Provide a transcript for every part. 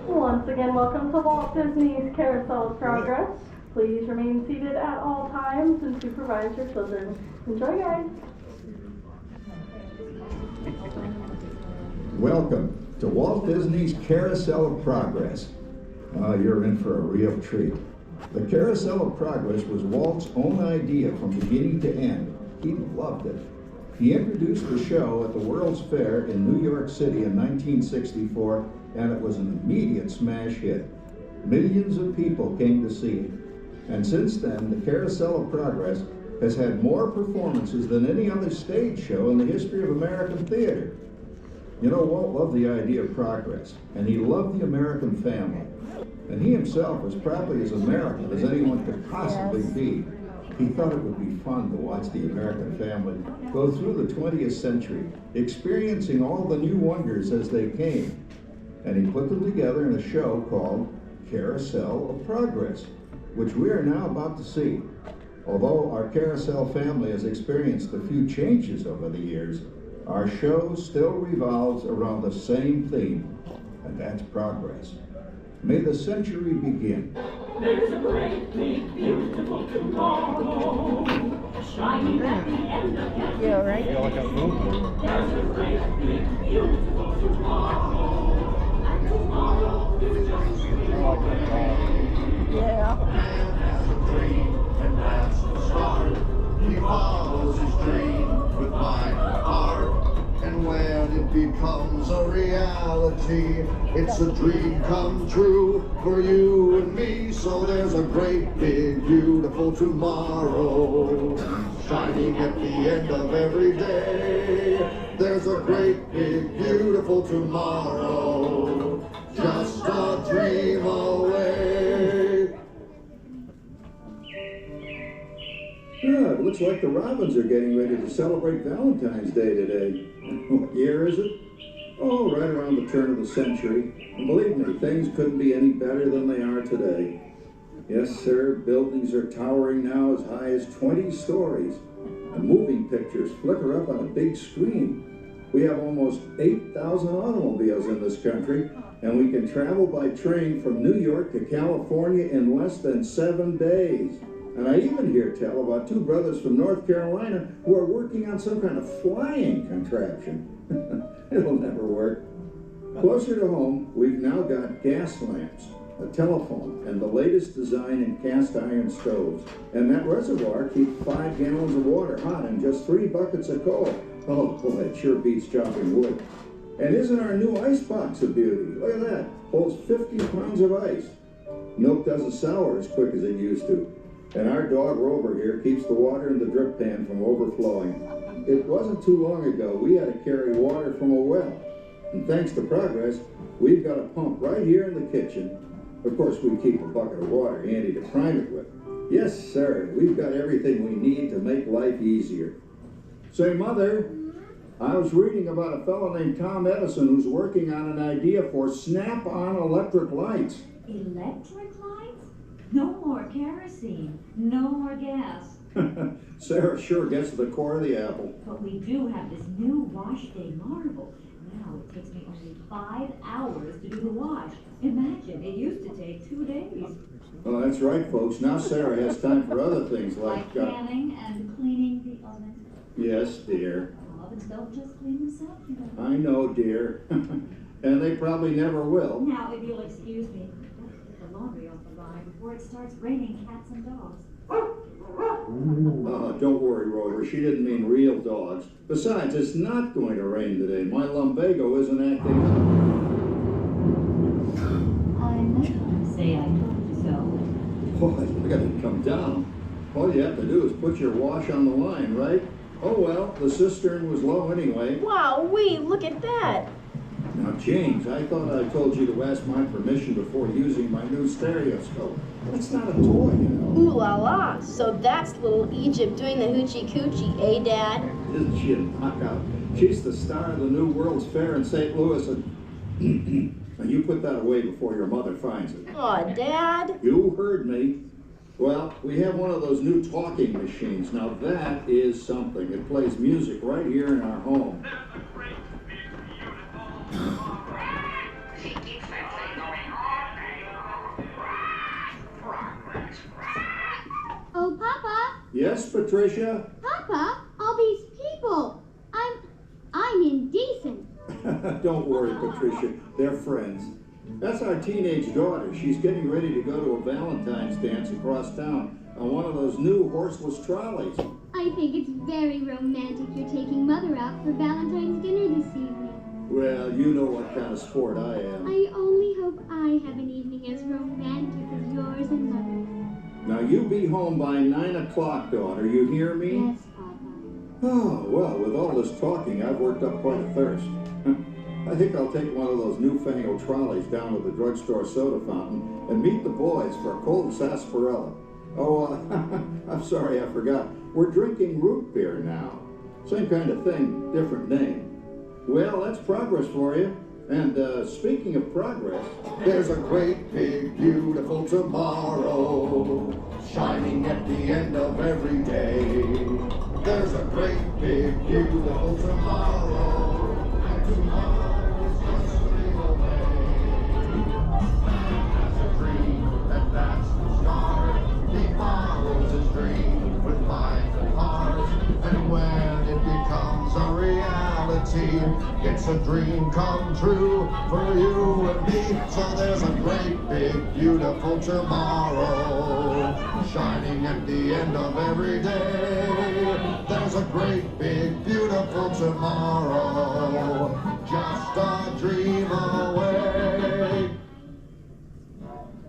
Once again, welcome to Walt Disney's Carousel of Progress. Please remain seated at all times and supervise your children. Enjoy, guys. Welcome to Walt Disney's Carousel of Progress. You're in for a real treat. The Carousel of Progress was Walt's own idea from beginning to end. He loved it. He introduced the show at the World's Fair in New York City in 1964, and it was an immediate smash hit. Millions of people came to see it. And since then, the Carousel of Progress has had more performances than any other stage show in the history of American theater. You know, Walt loved the idea of progress, and he loved the American family. And he himself was probably as American as anyone could possibly be. He thought it would be fun to watch the American family go through the 20th century, experiencing all the new wonders as they came. And he put them together in a show called Carousel of Progress, which we are now about to see. Although our Carousel family has experienced a few changes over the years, our show still revolves around the same theme, and that's progress. May the century begin. There's a great, big, beautiful tomorrow, shining at the end of every Yeah, right? day. There's a great, big, beautiful tomorrow, and tomorrow is just Yeah. Man has a dream, and that's the start. He follows his dream with mind and heart. And when it becomes a reality, it's a dream come true for you and me. So there's a great, big, beautiful tomorrow, shining at the end of every day. There's a great, big, beautiful tomorrow, just a dream away. Yeah, it looks like the Robins are getting ready to celebrate Valentine's Day today. What year is it? Oh, right around the turn of the century. And believe me, things couldn't be any better than they are today. Yes, sir, buildings are towering now as high as 20 stories. And moving pictures flicker up on a big screen. We have almost 8,000 automobiles in this country, and we can travel by train from New York to California in less than 7 days. And I even hear tell about two brothers from North Carolina who are working on some kind of flying contraption. It'll never work. Closer to home, we've now got gas lamps, a telephone, and the latest design in cast iron stoves. And that reservoir keeps 5 gallons of water hot in just 3 buckets of coal. Oh boy, it sure beats chopping wood. And isn't our new ice box a beauty? Look at that, holds 50 pounds of ice. Milk doesn't sour as quick as it used to. And our dog Rover here keeps the water in the drip pan from overflowing. It wasn't too long ago we had to carry water from a well. And thanks to progress, we've got a pump right here in the kitchen. Of course, we keep a bucket of water handy to prime it with. Yes, sir, we've got everything we need to make life easier. Say, Mother, I was reading about a fellow named Tom Edison who's working on an idea for snap-on electric lights. Electric lights? No more kerosene, no more gas. Sarah sure gets to the core of the apple. But we do have this new wash day marvel. Now it takes me only 5 hours to do the wash. Imagine, it used to take 2 days. Well, that's right, folks. Now Sarah has time for other things like... canning and cleaning the oven. Yes, dear. Ovens don't just clean themselves, you know. I know, dear. And they probably never will. Now, if you'll excuse me, let's get the laundry off the line before it starts raining cats and dogs. Don't worry, Rover. She didn't mean real dogs. Besides, it's not going to rain today. My lumbago isn't acting up. I'm not going to say I told you so. Boy, look at it come down. All you have to do is put your wash on the line, right? Oh well, the cistern was low anyway. Wow-wee, look at that. Now, James, I thought I told you to ask my permission before using my new stereoscope. It's not a toy, you know. Ooh la la. So that's little Egypt doing the hoochie coochie, eh, Dad? Isn't she a knockout? She's the star of the new World's Fair in St. Louis, and now you put that away before your mother finds it. Aw, Dad. You heard me. Well, we have one of those new talking machines. Now that is something. It plays music right here in our home. Yes, Patricia? Papa, all these people. I'm indecent. Don't worry, Patricia. They're friends. That's our teenage daughter. She's getting ready to go to a Valentine's dance across town on one of those new horseless trolleys. I think it's very romantic you're taking Mother out for Valentine's dinner this evening. Well, you know what kind of sport I am. I only hope I have an evening as romantic as yours and Mother's. Now, you be home by 9 o'clock, daughter. You hear me? Yes, Papa. Oh, well, with all this talking, I've worked up quite a thirst. I think I'll take one of those newfangled trolleys down to the drugstore soda fountain and meet the boys for a cold sarsaparilla. Oh, I'm sorry, I forgot. We're drinking root beer now. Same kind of thing, different name. Well, that's progress for you. And speaking of progress, There's a great, big, beautiful tomorrow, shining at the end of every day. There's a great, big, beautiful tomorrow, and tomorrow's just a dream away. That's a dream, and that's the start. He follows his dream with life and heart, and when it becomes a reality, it's a dream come true for you and me. So there's a great, big, beautiful tomorrow, shining at the end of every day. There's a great, big, beautiful tomorrow, just a dream away.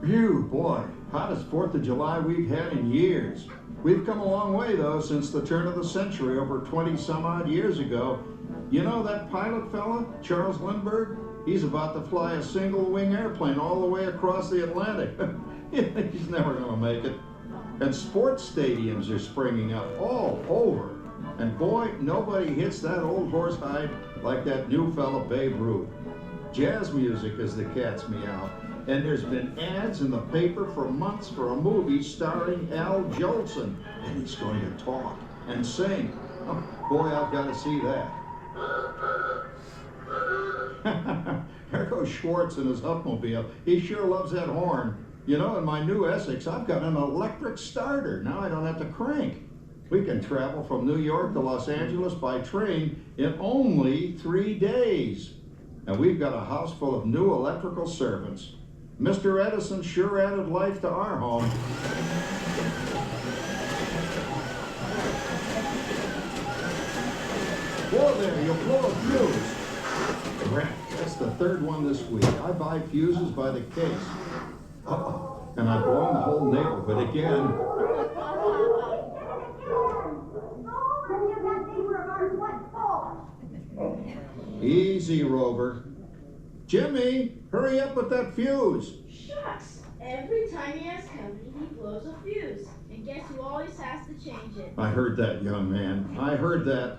phew, boy, hottest 4th of July we've had in years. We've come a long way, though, since the turn of the century, over 20-some-odd years ago. You know that pilot fella, Charles Lindbergh? He's about to fly a single-wing airplane all the way across the Atlantic. He's never going to make it. And sports stadiums are springing up all over. And boy, nobody hits that old horsehide like that new fella Babe Ruth. Jazz music is the cat's meow. And there's been ads in the paper for months for a movie starring Al Jolson. And he's going to talk and sing. Oh, boy, I've got to see that. There goes Schwartz in his Upmobile. He sure loves that horn. You know, in my new Essex, I've got an electric starter. Now I don't have to crank. We can travel from New York to Los Angeles by train in only 3 days. And we've got a house full of new electrical servants. Mr. Edison sure added life to our home. Whoa there, you'll blow a fuse. Crap, that's the 3rd one this week. I buy fuses by the case. Uh-oh, and I've blown the whole neighborhood again. Easy, Rover. Jimmy, hurry up with that fuse. Shucks! Every time he has company, he blows a fuse. And guess who always has to change it? I heard that, young man. I heard that.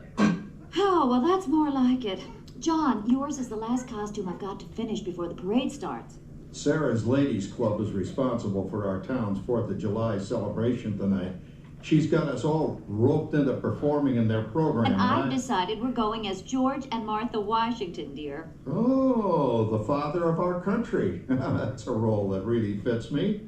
Oh, well, that's more like it. John, yours is the last costume I've got to finish before the parade starts. Sarah's Ladies Club is responsible for our town's 4th of July celebration tonight. She's got us all roped into performing in their program. And I've decided we're going as George and Martha Washington, dear. Oh, the father of our country. That's a role that really fits me.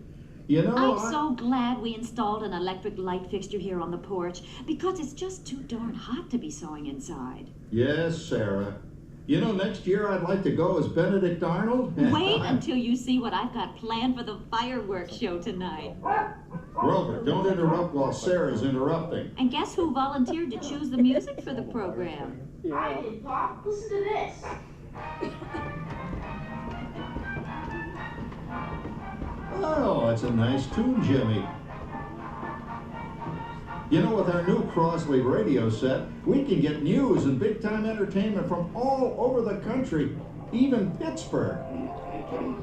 You know, I'm so glad we installed an electric light fixture here on the porch, because it's just too darn hot to be sewing inside. Yes, Sarah. You know, next year I'd like to go as Benedict Arnold. Wait until you see what I've got planned for the fireworks show tonight. Grover, don't interrupt while Sarah's interrupting. And guess who volunteered to choose the music for the program? I did, Pop. Listen to this. Oh, that's a nice tune, Jimmy. You know, with our new Crossley radio set, we can get news and big-time entertainment from all over the country, even Pittsburgh.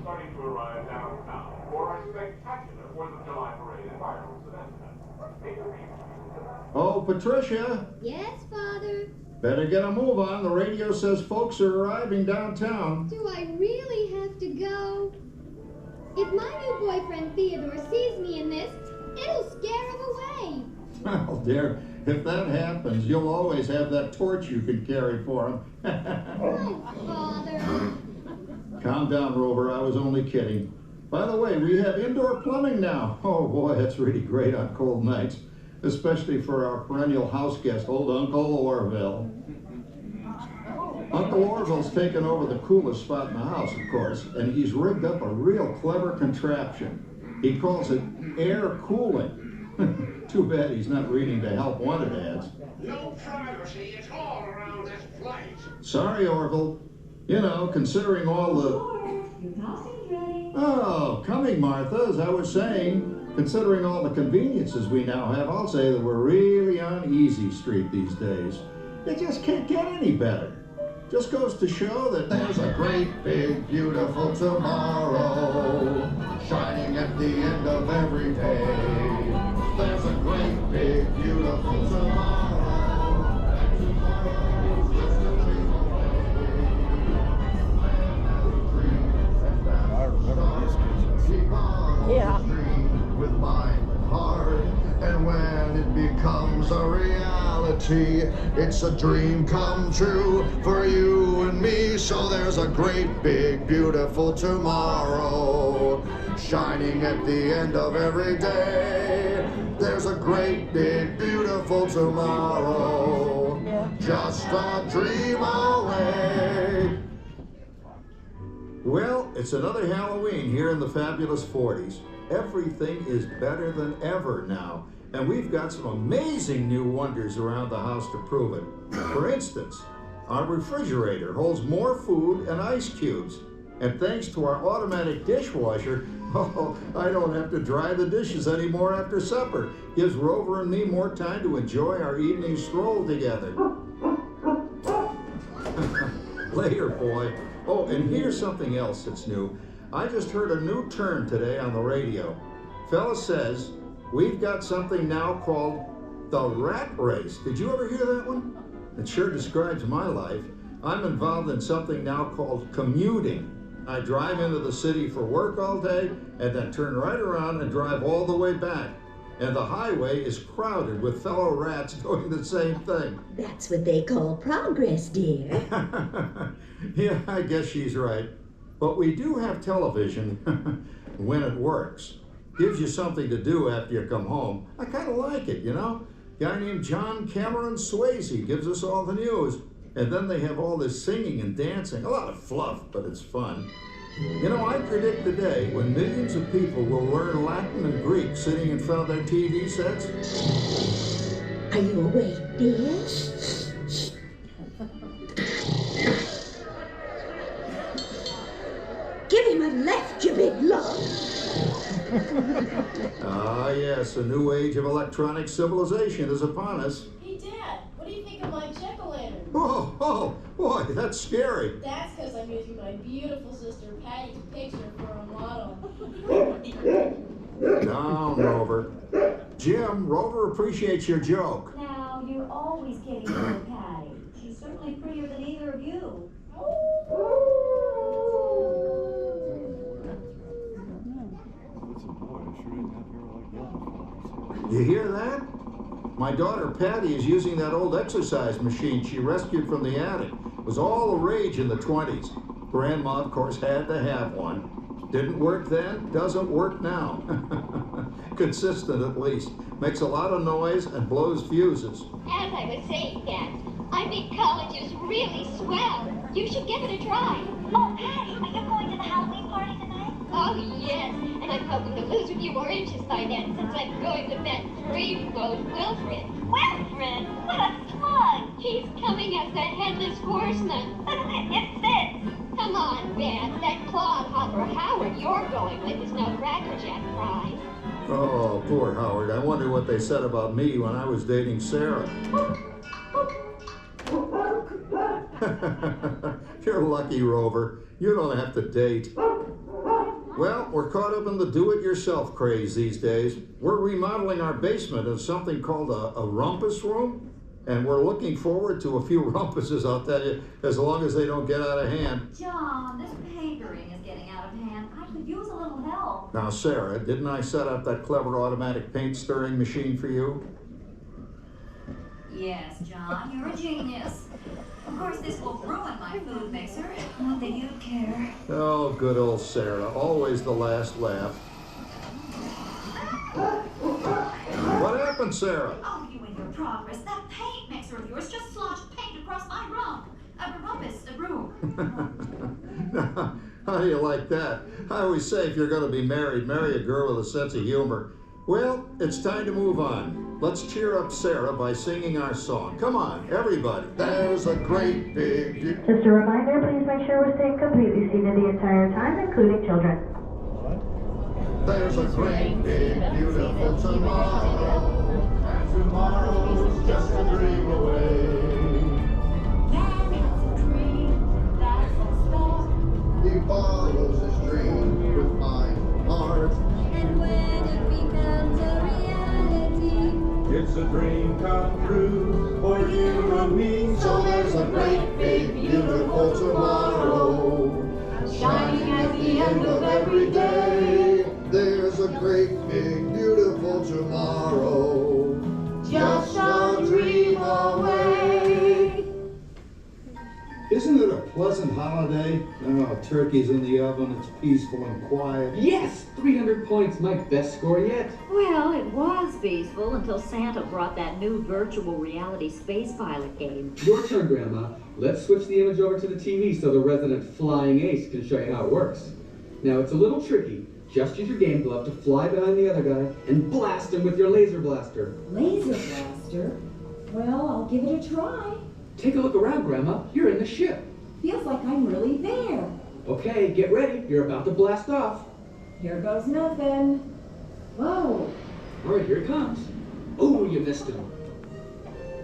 Starting to arrive downtown for a spectacular 4th of July parade and fireworks event. Oh, Patricia, Yes, Father? better get a move on. The radio says folks are arriving downtown. Do I really have to go? If my new boyfriend Theodore sees me in this, it'll scare him away. Well, dear, if that happens, you'll always have that torch you can carry for him. Oh, Father. Calm down, Rover. I was only kidding. By the way, we have indoor plumbing now. Oh, boy, that's really great on cold nights. especially for our perennial house guest, old Uncle Orville. Uncle Orville's taken over the coolest spot in the house, of course, and he's rigged up a real clever contraption. He calls it air cooling. Too bad he's not reading the help wanted ads. No privacy at all around this place. Sorry, Orville. You know, considering all the... Your costume's ready. Oh, coming, Martha, as I was saying, considering all the conveniences we now have, I'll say that we're really on easy street these days. It just can't get any better. Just goes to show that There's a great, big, beautiful tomorrow shining at the end of every day. There's a great, big, beautiful tomorrow. And tomorrow's just a dream away. Keep on dream with mind and heart. And when it becomes a reality, it's a dream come true for you and me. So there's a great, big, beautiful tomorrow shining at the end of every day. There's a great, big, beautiful tomorrow, just a dream away. Well, it's another Halloween here in the fabulous 40s. Everything is better than ever now, and we've got some amazing new wonders around the house to prove it. For instance, our refrigerator holds more food and ice cubes, and thanks to our automatic dishwasher, oh, I don't have to dry the dishes anymore after supper. Gives Rover and me more time to enjoy our evening stroll together. Later, boy. Oh, and here's something else that's new. I just heard a new term today on the radio. Fella says, we've got something now called the rat race. Did you ever hear that one? It sure describes my life. I'm involved in something now called commuting. I drive into the city for work all day and then turn right around and drive all the way back. And the highway is crowded with fellow rats doing the same thing. That's what they call progress, dear. Yeah, I guess she's right. But we do have television when it works. Gives you something to do after you come home. I kind of like it, you know? Guy named John Cameron Swayze gives us all the news. And then they have all this singing and dancing. A lot of fluff, but it's fun. You know, I predict the day when millions of people will learn Latin and Greek sitting in front of their TV sets. Are you awake, dear? Give him a left, you big love. Ah, yes, a new age of electronic civilization is upon us. Hey, Dad, what do you think of my jack-o'-lantern? Oh, boy, that's scary. That's because I'm using my beautiful sister Patty's picture for a model. Down, Rover. Jim, Rover appreciates your joke. Now, you're always kidding little Patty. She's certainly prettier than either of you. You hear that? My daughter Patty is using that old exercise machine she rescued from the attic. It was all the rage in the 20s. Grandma, of course, had to have one. Didn't work then, doesn't work now. Consistent at least. Makes a lot of noise and blows fuses. As I was saying, Dad, I think college is really swell. You should give it a try. Oh, Patty, are you going to the Halloween party tonight? Oh, yes, and I'm hoping to lose a few more inches by then since I'm going with that dreamboat Wilfred. Wilfred? What a slug! He's coming as the headless horseman. It fits. Come on, Dad, that clodhopper Howard you're going with is no crackerjack prize. Oh, poor Howard. I wonder what they said about me when I was dating Sarah. You're lucky, Rover. You don't have to date. Well, we're caught up in the do-it-yourself craze these days. We're remodeling our basement as something called a rumpus room. And we're looking forward to a few rumpuses, I'll tell you, as long as they don't get out of hand. John, this papering is getting out of hand. I could use a little help. Now, Sarah, didn't I set up that clever automatic paint stirring machine for you? Yes, John, you're a genius. Of course, this will ruin my food mixer. Not that you'd care. Oh, good old Sarah. Always the last laugh. What happened doing, Sarah? Oh, you and your progress. That paint mixer of yours just sloshed paint across my room. A room. How do you like that? I always say if you're going to be married, marry a girl with a sense of humor. Well, it's time to move on. Let's cheer up Sarah by singing our song. Come on, everybody. There's a great big... Just a reminder, please make sure we're staying completely seated the entire time, including children. There's a great big beautiful tomorrow, and tomorrow's just a dream away. He follows his dream with my heart. And when it becomes a reality, It's a dream come true for you and me. So there's a great big beautiful tomorrow, shining at the end of every day. There's a great big beautiful tomorrow, just a dream away. Isn't it a pleasant holiday? Oh, turkey's in the oven, it's peaceful and quiet. Yes! 300 points, my best score yet. Well, it was peaceful until Santa brought that new virtual reality space pilot game. Your turn, Grandma. Let's switch the image over to the TV so the resident flying ace can show you how it works. Now, it's a little tricky. Just use your game glove to fly behind the other guy and blast him with your laser blaster. Laser blaster? Well, I'll give it a try. Take a look around, Grandma. You're in the ship. Feels like I'm really there. Okay, get ready. You're about to blast off. Here goes nothing. Whoa. All right, here it comes. Oh, you missed him.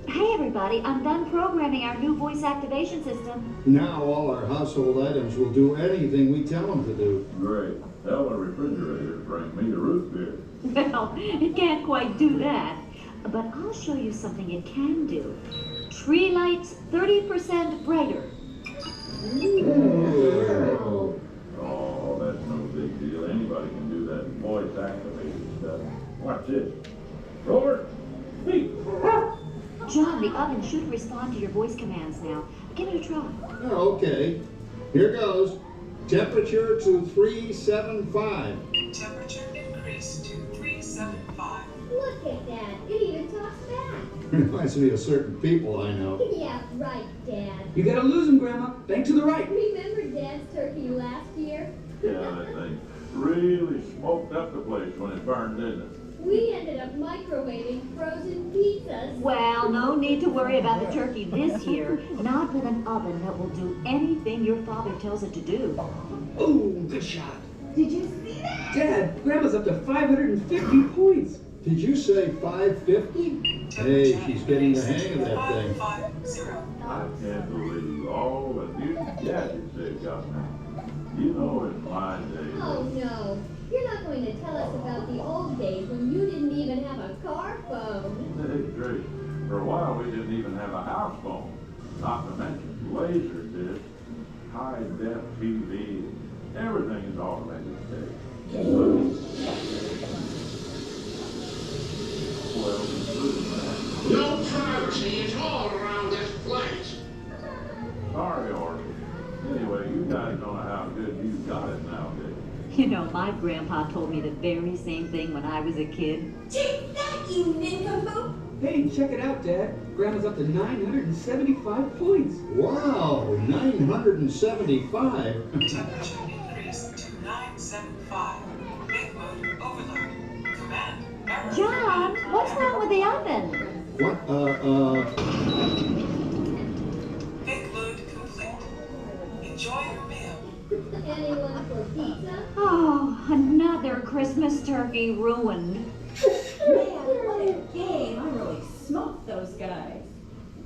Hey, everybody. I'm done programming our new voice activation system. Now all our household items will do anything we tell them to do. Great. Tell the refrigerator to bring me the root beer. Well, it can't quite do that. But I'll show you something it can do. Tree lights 30% brighter. Oh, that's no big deal. Anybody can do that voice activated stuff. Watch this. Robert, speak. John, the oven should respond to your voice commands now. Give it a try. Oh, okay. Here goes. Temperature to 375. Temperature increased to 375. look at that. It even talks back. Reminds me of certain people I know. Yeah, right, Dad. You gotta lose him, Grandma. Bank to the right. Remember Dad's turkey last year? Yeah, that thing really smoked up the place when it burned, didn't it? We ended up microwaving frozen pizzas. Well, no need to worry about the turkey this year. Not with an oven that will do anything your father tells it to do. Oh, good shot. Did you see that? Dad, Grandma's up to 550 points. Did you say 550? Hey, she's getting the hang of that thing. I can't believe all the new gadgets they've got now. You know, in my day. Oh no. You're not going to tell us about the old days when you didn't even have a car phone. Hey, Trish, for a while we didn't even have a house phone. Not to mention laser disc, high-def TV. Everything is automated today. Well, including that. No privacy at all around this place. Sorry, Orson. Anyway, you guys don't know how good you've got it nowadays. You know, my grandpa told me the very same thing when I was a kid. Take that, you nincompoop! Hey, check it out, Dad. Grandma's up to 975 points. Wow, 975? Temperature increased to 975. Big motor overload. Command error. John, what's wrong with the oven? What, Big load complete. Enjoy your meal. Anyone for pizza? Oh, another Christmas turkey ruined. Man, what a game. I really smoked those guys.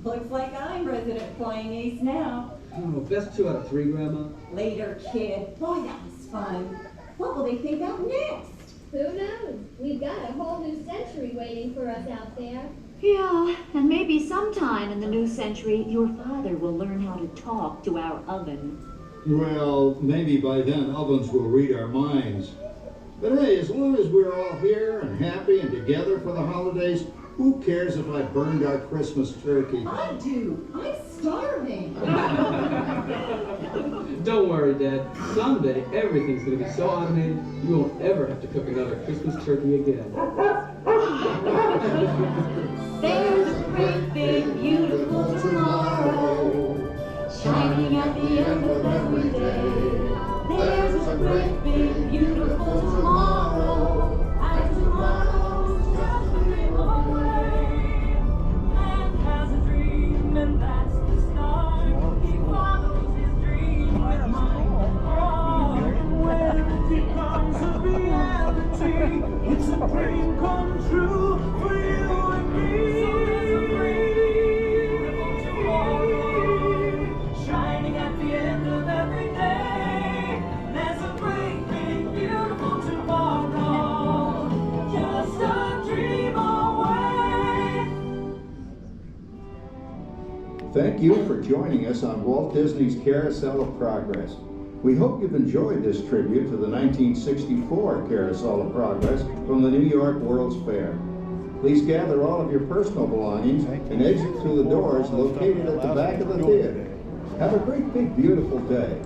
Looks like I'm resident flying ace now. Oh, best 2 out of 3, Grandma. Later, kid. Boy, that was fun. What will they think out next? Who knows? We've got a whole new century waiting for us out there. Yeah, and maybe sometime in the new century, your father will learn how to talk to our oven. well, maybe by then ovens will read our minds. But hey, as long as we're all here and happy and together for the holidays, who cares if I burned our Christmas turkey? I do. I'm starving. Don't worry, Dad. Someday, everything's gonna be so automated, you won't ever have to cook another Christmas turkey again. There's a great big beautiful tomorrow, shining at the end of every day. There's a great big beautiful tomorrow, and tomorrow's just a dream away. Man has a dream, and that's the start. He follows his dream with mind and heart. And when it becomes a reality, it's a dream come true for you and me. So there's a great beautiful tomorrow, shining at the end of every day. There's a great big beautiful tomorrow, just a dream away. Thank you for joining us on Walt Disney's Carousel of Progress. We hope you've enjoyed this tribute to the 1964 Carousel of Progress from the New York World's Fair. Please gather all of your personal belongings and exit through the doors located at the back of the theater. Have a great big beautiful day.